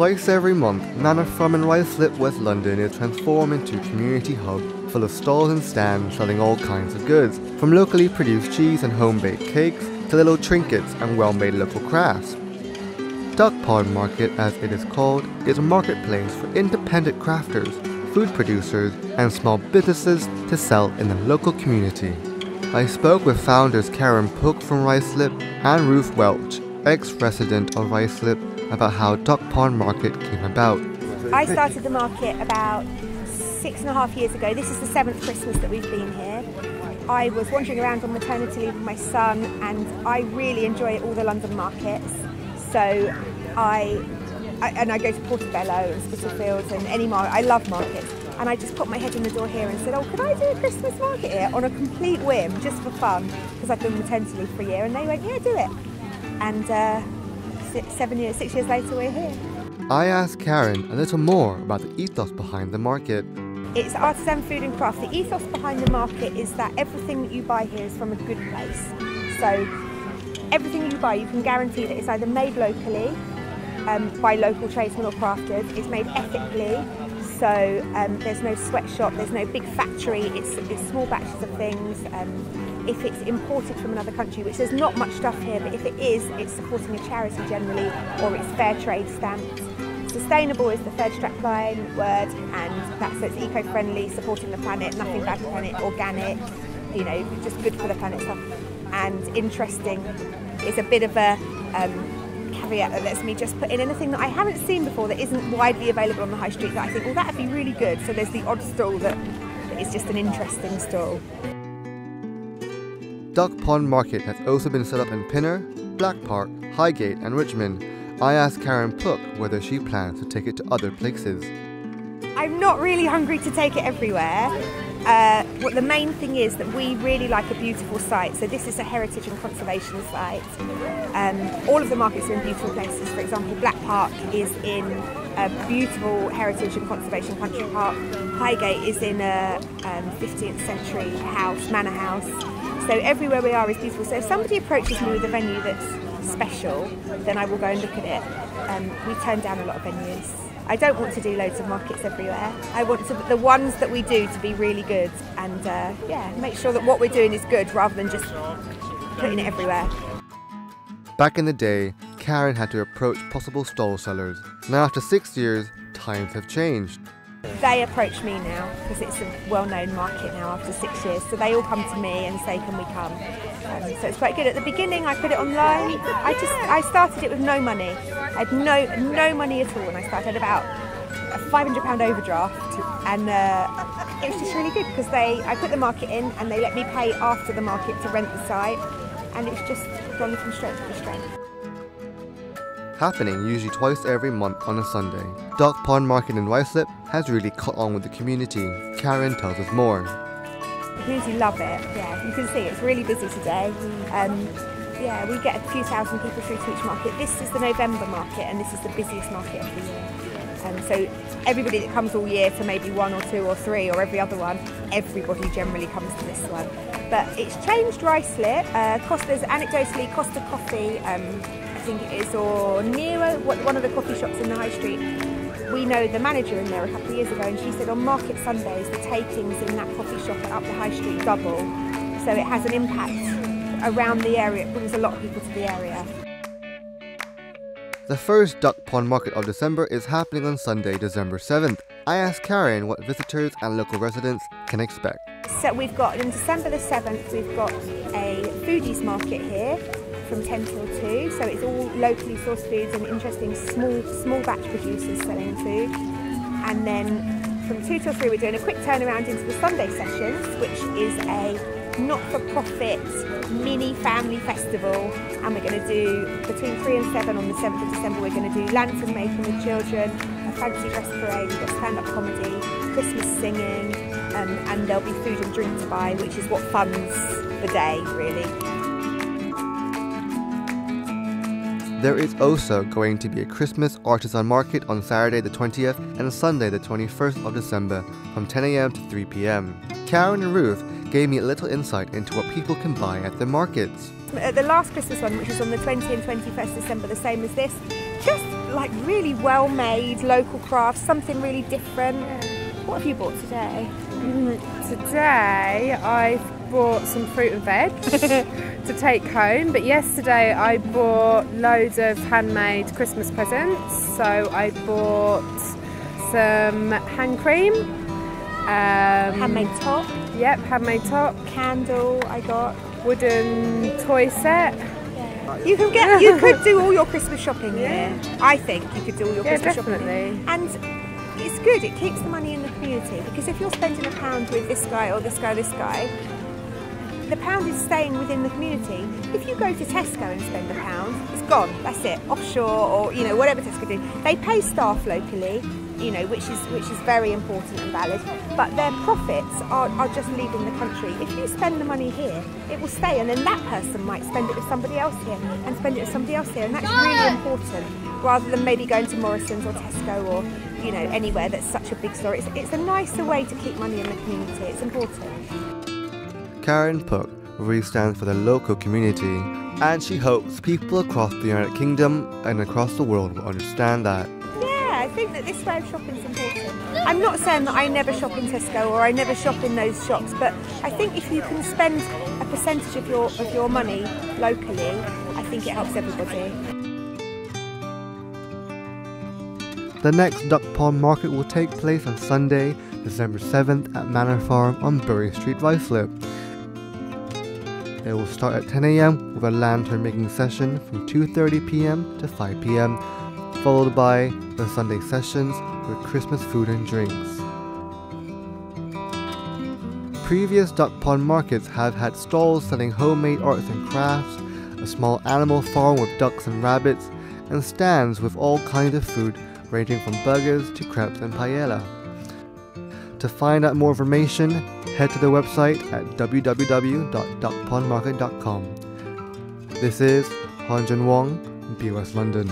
Twice every month, Manor Farm in Ruislip, West London is transformed into a community hub full of stalls and stands selling all kinds of goods, from locally produced cheese and home-baked cakes to little trinkets and well-made local crafts. Duck Pond Market, as it is called, is a marketplace for independent crafters, food producers, and small businesses to sell in the local community. I spoke with founders Caron Pook from Ruislip and Ruth Welch, ex-resident of Ruislip, about how Duck Pond Market came about. I started the market about 6.5 years ago. This is the 7th Christmas that we've been here. I was wandering around on maternity leave with my son, and I really enjoy all the London markets. So I go to Portobello and Spitalfields and any market. I love markets. And I just put my head in the door here and said, oh, could I do a Christmas market here on a complete whim, just for fun, because I've been on maternity leave for a year. And they went, yeah, do it. And 6 years later, we're here. I asked Caron a little more about the ethos behind the market. It's artisan food and craft. The ethos behind the market is that everything that you buy here is from a good place. So everything you buy, you can guarantee that it's either made locally by local tradesmen or crafters. It's made ethically, so there's no sweatshop, there's no big factory. It's small batches of things. If it's imported from another country, which there's not much stuff here, but if it is, it's supporting a charity generally, or it's fair trade stamped. Sustainable is the third strapline word, and that's so it's eco-friendly, supporting the planet, nothing bad for the planet, organic, you know, just good for the planet stuff. And interesting is a bit of a caveat that lets me just put in anything that I haven't seen before that isn't widely available on the high street that I think, well, that'd be really good. So there's the odd stall that is just an interesting stall. Duck Pond Market has also been set up in Pinner, Black Park, Highgate and Richmond. I asked Caron Pook whether she plans to take it to other places. I'm not really hungry to take it everywhere. What the main thing is that we really like a beautiful site. So this is a heritage and conservation site. All of the markets are in beautiful places. For example, Black Park is in a beautiful heritage and conservation country park. Highgate is in a 15th century house, manor house. So everywhere we are is beautiful. So if somebody approaches me with a venue that's special, then I will go and look at it. We turn down a lot of venues. I don't want to do loads of markets everywhere. I want the ones that we do to be really good, and yeah, make sure that what we're doing is good rather than just putting it everywhere. Back in the day, Caron had to approach possible stall sellers. Now after 6 years, times have changed. They approach me now because it's a well-known market now after 6 years. So they all come to me and say, can we come? So it's quite good. At the beginning, I put it online. I started it with no money. I had no money at all when I started. About a £500 overdraft, and it was just really good because I put the market in and they let me pay after the market to rent the site, and it's just gone from strength to strength. Happening usually twice every month on a Sunday, Duck Pond Market in Ruislip has really caught on with the community. Caron tells us more. The community love it, yeah, you can see it's really busy today. Yeah, we get a few thousand people through to each market. This is the November market and this is the busiest market of the year. So everybody that comes all year to maybe 1 or 2 or 3 or every other one, everybody generally comes to this one. But it's changed Ruislip. There's anecdotally Costa Coffee, I think it is, or Nero, one of the coffee shops in the high street. We know the manager in there a couple of years ago, and she said on market Sundays the takings in that coffee shop up the high street double. So it has an impact around the area. It brings a lot of people to the area. The first Duck Pond Market of December is happening on Sunday, December 7th. I asked Caron what visitors and local residents can expect. So we've got, on December the 7th, we've got a Foodies market here from 10 till 2. So it's all locally sourced foods and interesting small batch producers selling food. And then from 2 till 3 we're doing a quick turnaround into the Sunday sessions, which is a not-for-profit mini family festival, and we're going to do between 3 and 7 on the 7th of December. We're going to do lantern making with children, a fancy dress parade, we've got stand-up comedy, Christmas singing, and there'll be food and drink to buy, which is what funds the day really. There is also going to be a Christmas Artisan Market on Saturday the 20th and Sunday the 21st of December from 10 AM to 3 PM. Caron and Ruth gave me a little insight into what people can buy at the markets. The last Christmas one, which is on the 20th and 21st December, the same as this, just like really well made local crafts, something really different. What have you bought today? Today I've bought some fruit and veg to take home, but yesterday I bought loads of handmade Christmas presents. So I bought some hand cream, Handmade top. Yep, handmade top. Candle I got. Wooden toy set. You could do all your Christmas shopping here. I think you could do all your Christmas shopping here. And it's good, it keeps the money in the community, because if you're spending £1 with this guy or this guy, the pound is staying within the community. If you go to Tesco and spend £1, it's gone, that's it, offshore, or you know, whatever Tesco do. They pay staff locally, you know, which is very important and valid, but their profits are just leaving the country. If you spend the money here, it will stay, and then that person might spend it with somebody else here, and spend it with somebody else here, and that's really important, rather than maybe going to Morrison's or Tesco or, you know, anywhere that's such a big store. It's a nicer way to keep money in the community, it's important. Caron Pook really stands for the local community, and she hopes people across the United Kingdom and across the world will understand that. I think that this way of shopping is important. I'm not saying that I never shop in Tesco or I never shop in those shops, but I think if you can spend a percentage of your money locally, I think it helps everybody. The next Duck Pond Market will take place on Sunday, December 7th at Manor Farm on Bury Street, Ruislip. It will start at 10 AM with a lantern making session from 2:30 PM to 5 PM, followed by the Sunday sessions with Christmas food and drinks. Previous Duck Pond markets have had stalls selling homemade arts and crafts, a small animal farm with ducks and rabbits, and stands with all kinds of food ranging from burgers to crepes and paella. To find out more information, head to the website at www.duckpondmarket.com. This is Jiun Wong, BOS London.